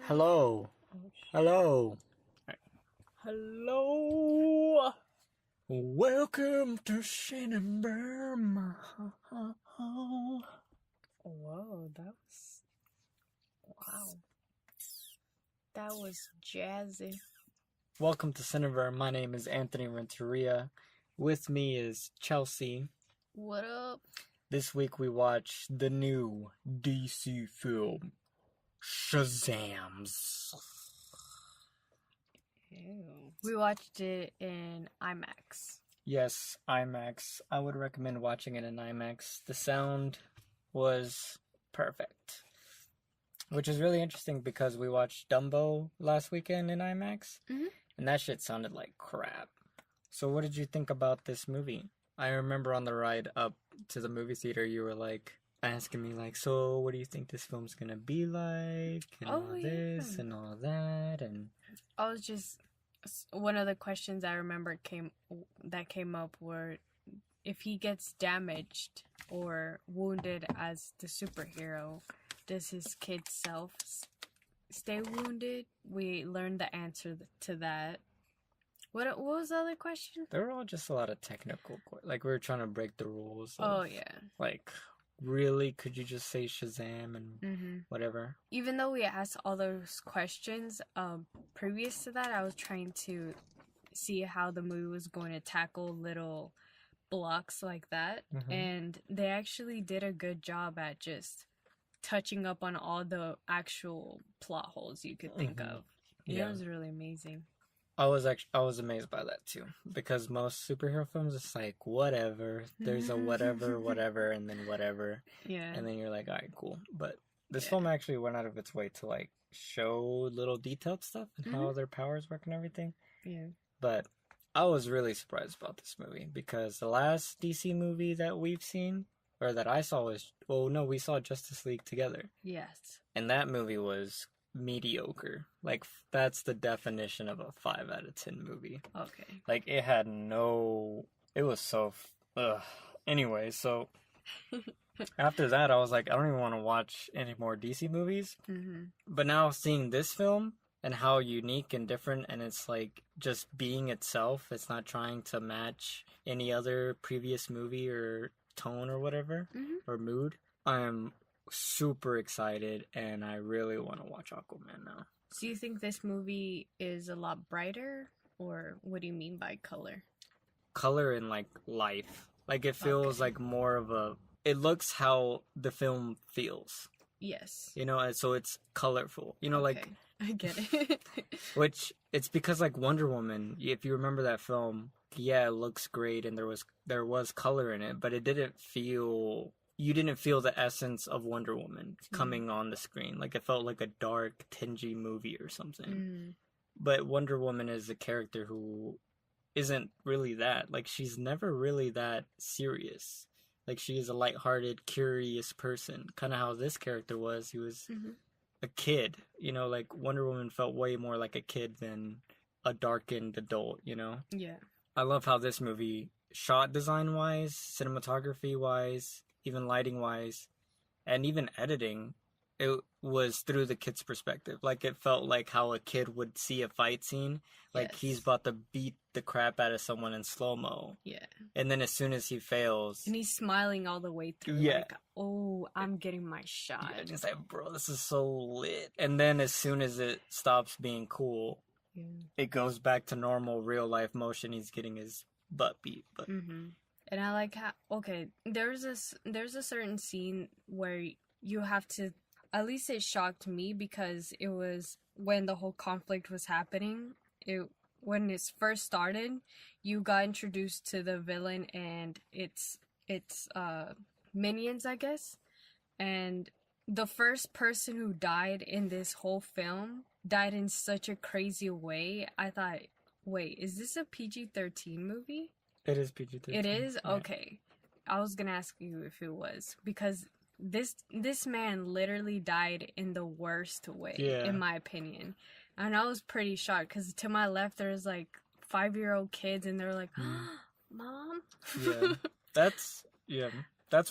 Hello. Hello. Hello. Welcome to Cineverm. Whoa, wow. That was jazzy. Welcome to Cineverm. My name is Anthony Renteria. With me is Chelsea. What up? This week we watched the new DC film, Shazams. Ew. We watched it in IMAX. Yes, IMAX. I would recommend watching it in IMAX. The sound was perfect. Which is really interesting because we watched Dumbo last weekend in IMAX. Mm-hmm. And that shit sounded like crap. So what did you think about this movie? I remember on the ride up to the movie theater, you were like asking me like, so what do you think this film's gonna be like? And all this and all that. And I was just, one of the questions I remember came up were if he gets damaged or wounded as the superhero, does his kid self stay wounded? We learned the answer to that. What was the other question? They were all just a lot of technical, like we were trying to break the rules. Oh yeah. Like, really, could you just say Shazam and whatever? Even though we asked all those questions, previous to that, I was trying to see how the movie was going to tackle little blocks like that, and they actually did a good job at just touching up on all the actual plot holes you could think of. Yeah. It was really amazing. I was amazed by that too, because most superhero films, it's like whatever. There's a whatever, and then whatever. Yeah. And then you're like, all right, cool. But this film actually went out of its way to like show little detailed stuff and how their powers work and everything. Yeah. But I was really surprised about this movie because the last DC movie that we've seen, or that I saw, we saw Justice League together. Yes. And that movie was mediocre. Like, that's the definition of a 5 out of 10 movie. Okay. Like, it was so anyway, so after that I was like, I don't even want to watch any more DC movies. But now seeing this film and how unique and different, and it's like just being itself, it's not trying to match any other previous movie or tone or whatever or mood, I'm super excited, and I really want to watch Aquaman now. So you think this movie is a lot brighter, or what do you mean by color? Color and like life. Like it feels like more of a. It looks how the film feels. Yes. You know, and so it's colorful. You know, like I get it. Which it's because like Wonder Woman. If you remember that film, yeah, it looks great, and there was color in it, but it didn't feel. You didn't feel the essence of Wonder Woman coming on the screen. Like, it felt like a dark, tingy movie or something. But Wonder Woman is a character who isn't really that. Like, she's never really that serious. Like, she is a lighthearted, curious person. Kind of how this character was. He was a kid. You know, like, Wonder Woman felt way more like a kid than a darkened adult, you know? Yeah. I love how this movie, shot design-wise, cinematography-wise, even lighting-wise, and even editing, it was through the kid's perspective. Like, it felt like how a kid would see a fight scene. Like, he's about to beat the crap out of someone in slow-mo. Yeah. And then as soon as he fails... And he's smiling all the way through. Yeah. Like, oh, I'm getting my shot. Yeah, just like, bro, this is so lit. And then as soon as it stops being cool, it goes back to normal real-life motion. He's getting his butt beat. But... And I like how, there's a certain scene where you have to, at least it shocked me because it was when the whole conflict was happening. When it first started, you got introduced to the villain and its minions, I guess. And the first person who died in this whole film died in such a crazy way. I thought, wait, is this a PG-13 movie? It is PG-13. It is? Yeah. Okay. I was gonna ask you if it was, because this man literally died in the worst way, in my opinion. And I was pretty shocked, because to my left there's like 5-year-old kids, and they're like, Mom? That's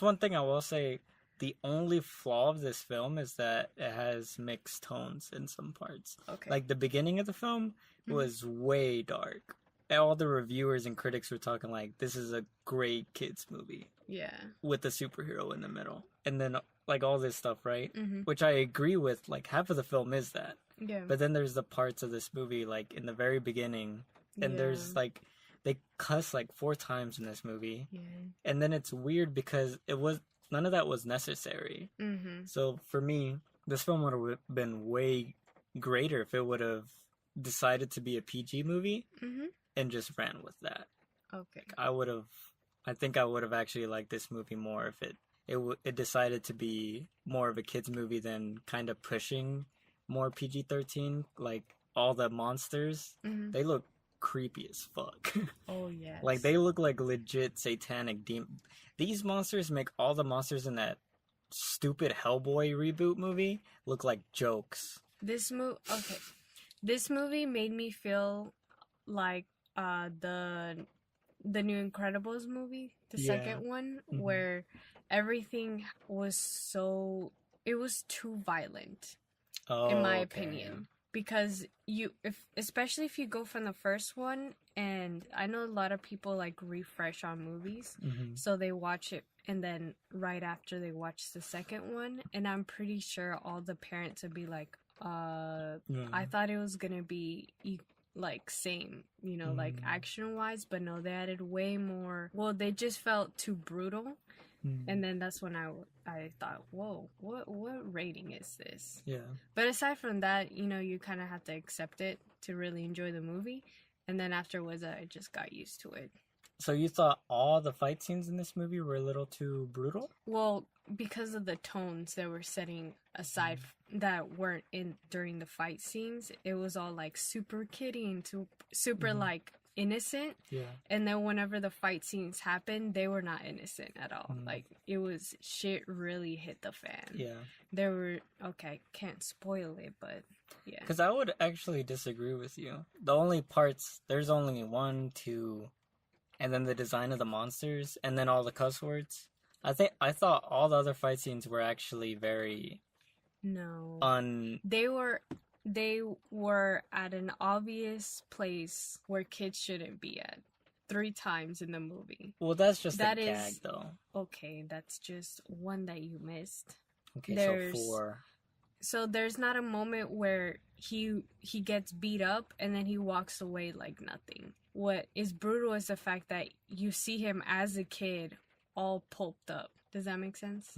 one thing I will say. the only flaw of this film is that it has mixed tones in some parts. Okay. Like the beginning of the film was way dark. And all the reviewers and critics were talking like, this is a great kids movie. Yeah. With the superhero in the middle. And then like all this stuff, right? Mm-hmm. Which I agree with, like half of the film is that. Yeah. But then there's the parts of this movie like in the very beginning and there's like they cuss like 4 times in this movie. Yeah. And then it's weird because none of that was necessary. Mm-hmm. So for me, this film would have been way greater if it would have decided to be a PG movie and just ran with that. Okay. I think I would have actually liked this movie more if it decided to be more of a kids movie than kind of pushing more PG-13. Like all the monsters, they look creepy as fuck. Oh yeah. Like they look like legit satanic demon. These monsters make all the monsters in that stupid Hellboy reboot movie look like jokes. This movie made me feel like the new Incredibles movie, the second one, where everything was it was too violent, in my opinion. Because especially if you go from the first one, and I know a lot of people like refresh on movies, so they watch it and then right after they watch the second one, and I'm pretty sure all the parents would be like, I thought it was gonna be like same, you know, like action wise, but no, they added way more. Well, they just felt too brutal. And then that's when I thought, whoa, what rating is this? Yeah. But aside from that, you know, you kind of have to accept it to really enjoy the movie. And then afterwards, I just got used to it. So you thought all the fight scenes in this movie were a little too brutal? Well, because of the tones that were setting aside that weren't in during the fight scenes, it was all like super kiddie and super like innocent. Yeah. And then whenever the fight scenes happened, they were not innocent at all. Like it was shit really hit the fan. Yeah. There were can't spoil it, but yeah. Because I would actually disagree with you. The only parts, there's only 1, 2, and then the design of the monsters, and then all the cuss words. I thought all the other fight scenes were actually very they were at an obvious place where kids shouldn't be at 3 times in the movie. Well, that's just a gag, though. Okay, that's just one that you missed. Okay, so 4. So there's not a moment where he gets beat up and then he walks away like nothing. What is brutal is the fact that you see him as a kid all pulped up. Does that make sense?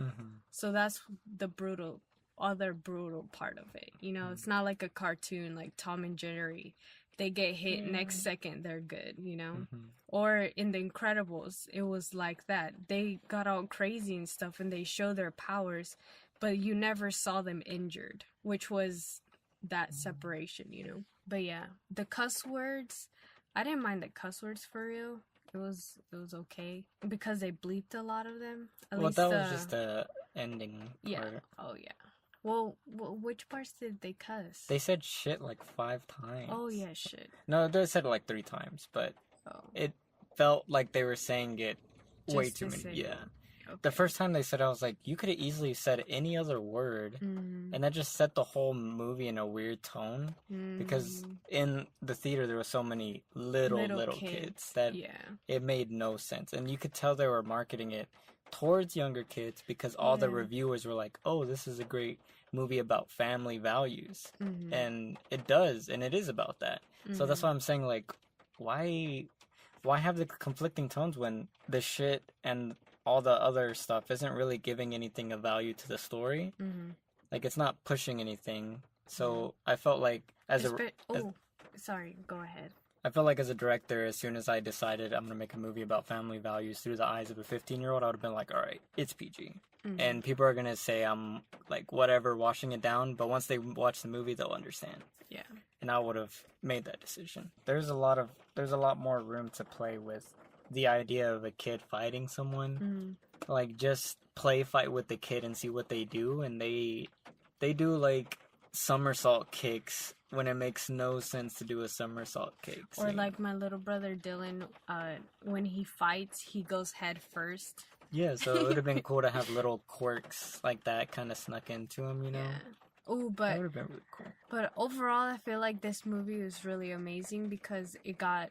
So that's the other brutal part of it. You know, it's not like a cartoon like Tom and Jerry. They get hit next second, they're good, you know? Or in The Incredibles, it was like that. They got all crazy and stuff and they show their powers, but you never saw them injured, which was that separation, you know? But yeah, the cuss words, I didn't mind the cuss words for real. It was okay because they bleeped a lot of them. That was just the ending part. Yeah. Oh yeah. Well, which parts did they cuss? They said shit like 5 times. Oh yeah, shit. No, they said it like 3 times, but it felt like they were saying it way too many. Yeah. Okay. The first time they said it, I was like, you could have easily said any other word, and that just set the whole movie in a weird tone. Because in the theater there were so many little kids that it made no sense, and you could tell they were marketing it towards younger kids because all the reviewers were like, "Oh, this is a great movie about family values," and it does, and it is about that. So that's why I'm saying, like, why have the conflicting tones when the shit and all the other stuff isn't really giving anything of value to the story? Like, it's not pushing anything. So I felt like sorry, go ahead. I felt like as a director, as soon as I decided I'm going to make a movie about family values through the eyes of a 15-year-old, I would have been like, all right, it's PG. And people are going to say I'm, like, whatever, washing it down. But once they watch the movie, they'll understand. Yeah. And I would have made that decision. There's a lot more room to play with the idea of a kid fighting someone. Like, just fight with the kid and see what they do. And they do, like, somersault kicks when it makes no sense to do a somersault kick. Or like my little brother Dylan, when he fights, he goes head first Yeah, so it would have been cool to have little quirks like that kind of snuck into him, you know? Yeah. Oh, That would have been really cool. but overall, I feel like this movie was really amazing because it got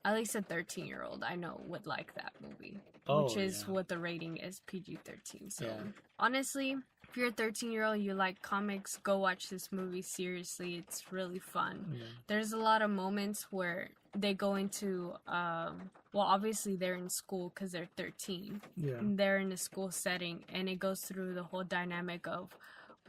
at least a 13-year-old I know would like that movie, which is what the rating is, PG-13. So honestly, if you're a 13-year-old, you like comics, go watch this movie. Seriously, it's really fun. Yeah. There's a lot of moments where they go into well, obviously they're in school because they're 13. Yeah. And they're in a school setting, and it goes through the whole dynamic of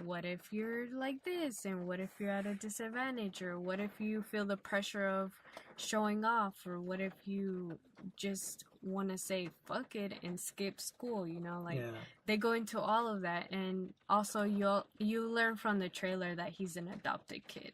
what if you're like this, and what if you're at a disadvantage, or what if you feel the pressure of showing off, or what if you just want to say fuck it and skip school, you know, like they go into all of that. And also you learn from the trailer that he's an adopted kid.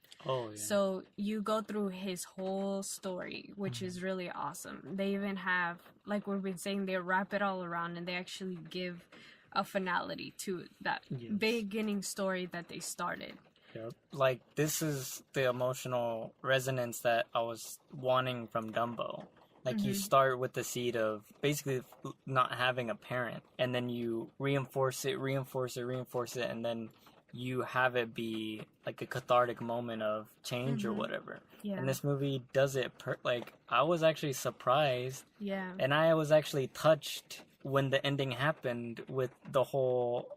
So you go through his whole story, which is really awesome. They even have, like we've been saying, they wrap it all around, and they actually give a finality to that beginning story that they started. Yep. Like, this is the emotional resonance that I was wanting from Dumbo. Like, you start with the seed of basically not having a parent, and then you reinforce it, and then you have it be like a cathartic moment of change or whatever. And this movie does it like, I was actually surprised. And I was actually touched when the ending happened with the whole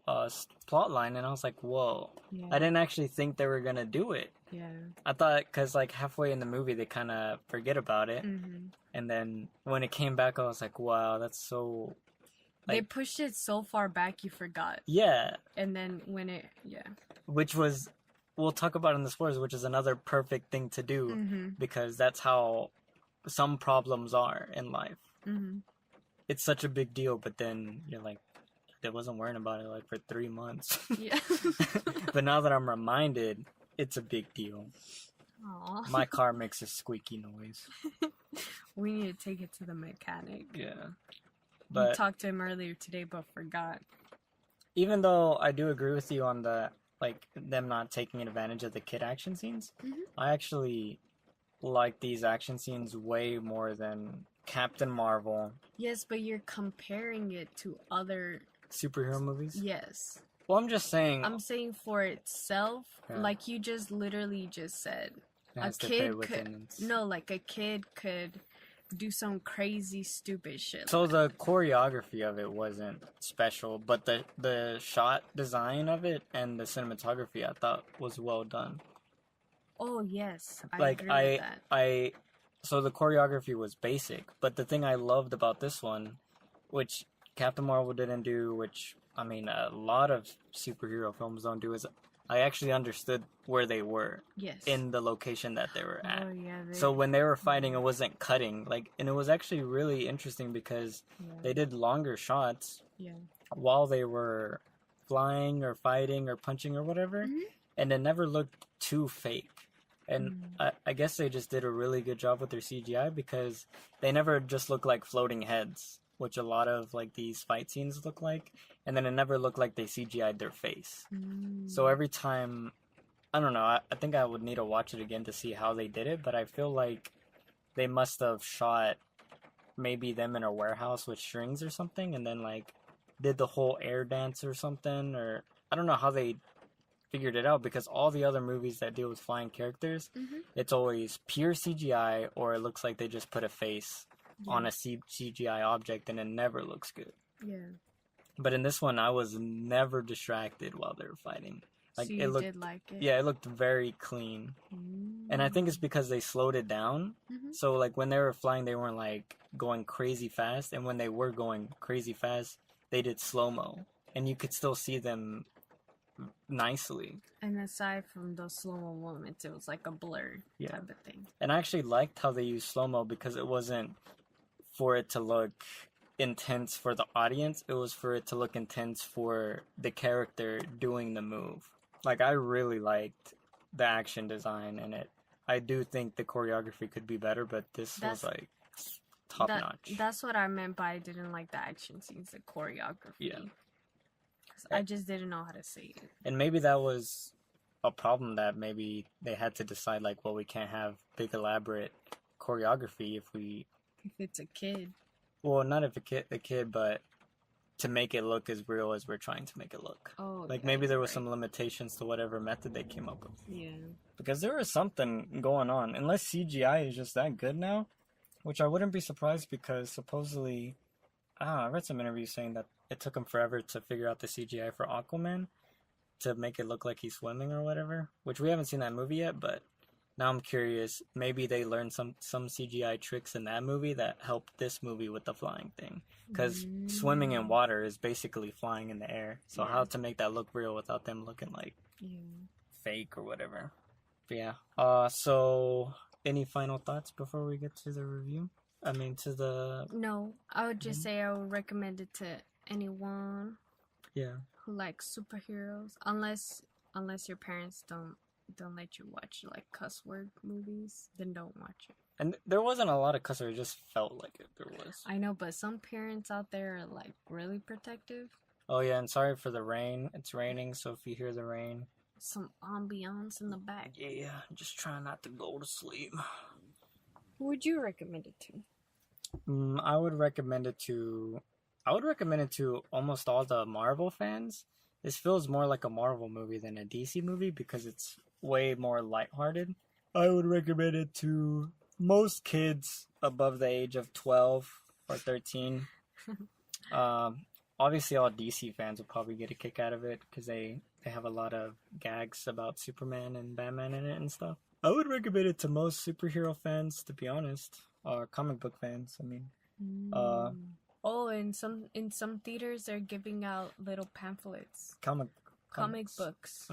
plot line, and I was like, whoa. I didn't actually think they were gonna do it. I thought, because like halfway in the movie they kind of forget about it, and then when it came back I was like, wow, that's so like, they pushed it so far back you forgot. And then when it which was, we'll talk about in the spoilers, which is another perfect thing to do, because that's how some problems are in life. It's such a big deal, but then you're like, I wasn't worrying about it like for 3 months. But now that I'm reminded, it's a big deal. Aww. My car makes a squeaky noise. We need to take it to the mechanic. But we talked to him earlier today, but forgot. Even though I do agree with you on the, like, them not taking advantage of the kid action scenes, I actually like these action scenes way more than Captain Marvel. Yes, but you're comparing it to other superhero movies? Yes. Well, I'm just saying... I'm saying for itself, like you just literally just said, a kid could... No, like a kid could do some crazy, stupid shit. So the choreography of it wasn't special, but the shot design of it and the cinematography I thought was well done. Oh, yes. I agree with that. So the choreography was basic, but the thing I loved about this one, which Captain Marvel didn't do, which, I mean, a lot of superhero films don't do, is I actually understood where they were in the location that they were at. So when they were fighting, it wasn't cutting, like, and it was actually really interesting because they did longer shots while they were flying or fighting or punching or whatever, and it never looked too fake. And I guess they just did a really good job with their CGI, because they never just look like floating heads, which a lot of like these fight scenes look like, and then it never looked like they CGI'd their face. So every time, I don't know, I think I would need to watch it again to see how they did it, but I feel like they must have shot maybe them in a warehouse with strings or something, and then like did the whole air dance or something, or I don't know how they figured it out, because all the other movies that deal with flying characters, it's always pure CGI, or it looks like they just put a face on a CGI object, and it never looks good. But in this one, I was never distracted while they were fighting. Like, so you did like it? Yeah, it looked very clean. And I think it's because they slowed it down. So like when they were flying, they weren't like going crazy fast, and when they were going crazy fast, they did slow-mo, and you could still see them nicely. And aside from those slow-mo moments, it was like a blur type of thing. And I actually liked how they used slow-mo, because it wasn't for it to look intense for the audience, it was for it to look intense for the character doing the move. Like, I really liked the action design in it. I do think the choreography could be better, but this was like top notch. That's what I meant by I didn't like the action scenes, the choreography. I just didn't know how to say it. And maybe that was a problem, that maybe they had to decide, like, well, we can't have big elaborate choreography if it's a kid. Well, not if a kid, but to make it look as real as we're trying to make it look. Oh, Like yeah, maybe there you're was right. some limitations to whatever method they came up with. Yeah. Because there was something going on. Unless CGI is just that good now, which I wouldn't be surprised because supposedly, I read some interviews saying that it took them forever to figure out the CGI for Aquaman to make it look like he's swimming or whatever. Which we haven't seen that movie yet, but now I'm curious. Maybe they learned some CGI tricks in that movie that helped this movie with the flying thing. Because swimming in water is basically flying in the air. So how to make that look real without them looking like fake or whatever. But yeah. So any final thoughts before we get to the review? I mean, to the... No, I would just say I would recommend it to anyone who likes superheroes, unless your parents don't let you watch like cuss word movies, then don't watch it. And there wasn't a lot of cuss words, it just felt like it. There was. I know, but some parents out there are like really protective. Oh yeah, and sorry for the rain. It's raining, so if you hear the rain, some ambiance in the back. Yeah, just try not to go to sleep. Who would you recommend it to? I would recommend it to almost all the Marvel fans. This feels more like a Marvel movie than a DC movie because it's way more lighthearted. I would recommend it to most kids above the age of 12 or 13. Obviously, all DC fans will probably get a kick out of it because they have a lot of gags about Superman and Batman in it and stuff. I would recommend it to most superhero fans, to be honest, or comic book fans. I mean, in some theaters they're giving out little pamphlets, comic books.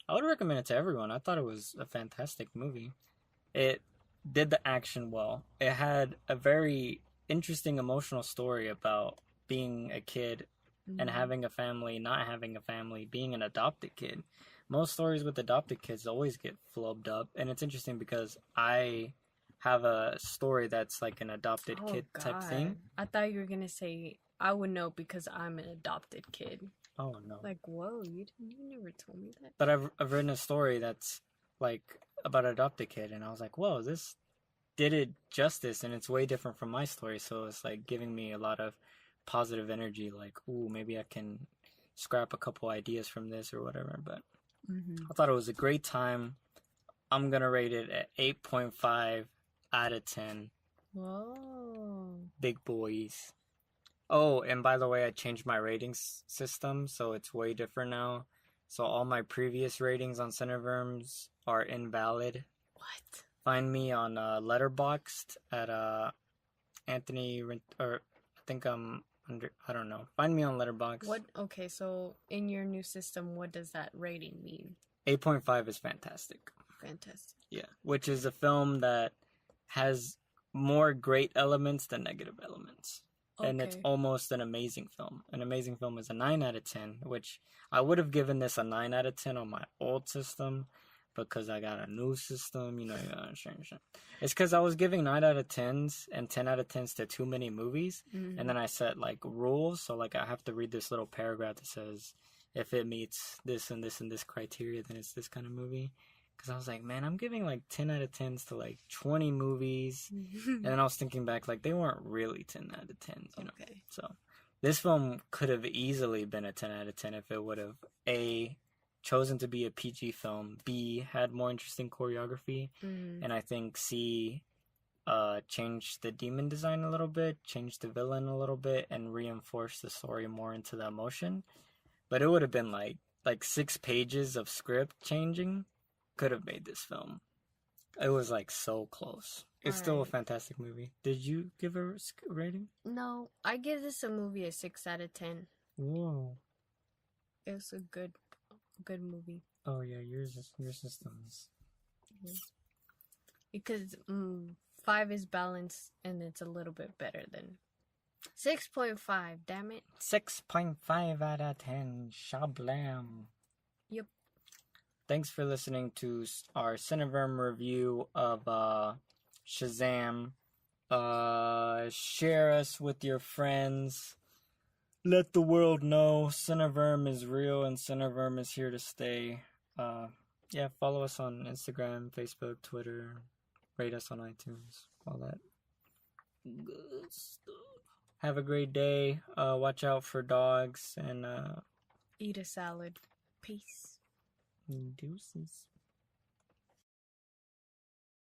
I would recommend it to everyone. I thought it was a fantastic movie. It did the action well. It had a very interesting emotional story about being a kid and having a family, not having a family, being an adopted kid. Most stories with adopted kids always get flubbed up, and it's interesting because I have a story that's like an adopted kid type thing. I thought you were gonna say I would know because I'm an adopted kid. Oh no! Like, whoa, you never told me that. But I've written a story that's like about an adopted kid, and I was like, whoa, this did it justice, and it's way different from my story. So it's like giving me a lot of positive energy. Like, ooh, maybe I can scrap a couple ideas from this or whatever. But I thought it was a great time. I'm gonna rate it at 8.5 out of 10. Whoa. Big boys. Oh, and by the way, I changed my ratings system, so it's way different now. So all my previous ratings on Cineverms are invalid. What? Find me on Letterboxd at Anthony, or I think I'm under, I don't know. Find me on Letterboxd. What? Okay, so in your new system, what does that rating mean? 8.5 is fantastic. Fantastic. Yeah, which is a film that has more great elements than negative elements. Okay. And it's almost an amazing film. An amazing film is a 9 out of 10, which I would have given this a 9 out of 10 on my old system because I got a new system, you know. It's because I was giving 9 out of 10s and 10 out of 10s to too many movies, and then I set like rules, so like I have to read this little paragraph that says if it meets this and this and this criteria, then it's this kind of movie. Because I was like, man, I'm giving like 10 out of 10s to like 20 movies. And then I was thinking back, like, they weren't really 10 out of 10s, you know? Okay. So this film could have easily been a 10 out of 10 if it would have, A, chosen to be a PG film, B, had more interesting choreography, and I think C, changed the demon design a little bit, changed the villain a little bit, and reinforced the story more into the emotion. But it would have been like 6 pages of script changing. Could have made this film. It was like so close. It's still a fantastic movie. Did you give a rating? No, I give this a movie a 6 out of 10. Whoa. It's a good movie. Oh yeah, your system's. Because 5 is balanced and it's a little bit better than 6.5. Damn it. 6.5 out of 10. Shablam. Yep. Thanks for listening to our Cineverm review of Shazam. Share us with your friends. Let the world know Cineverm is real and Cineverm is here to stay. Yeah, follow us on Instagram, Facebook, Twitter. Rate us on iTunes. All that good stuff. Have a great day. Watch out for dogs and Eat a salad. Peace. deuces.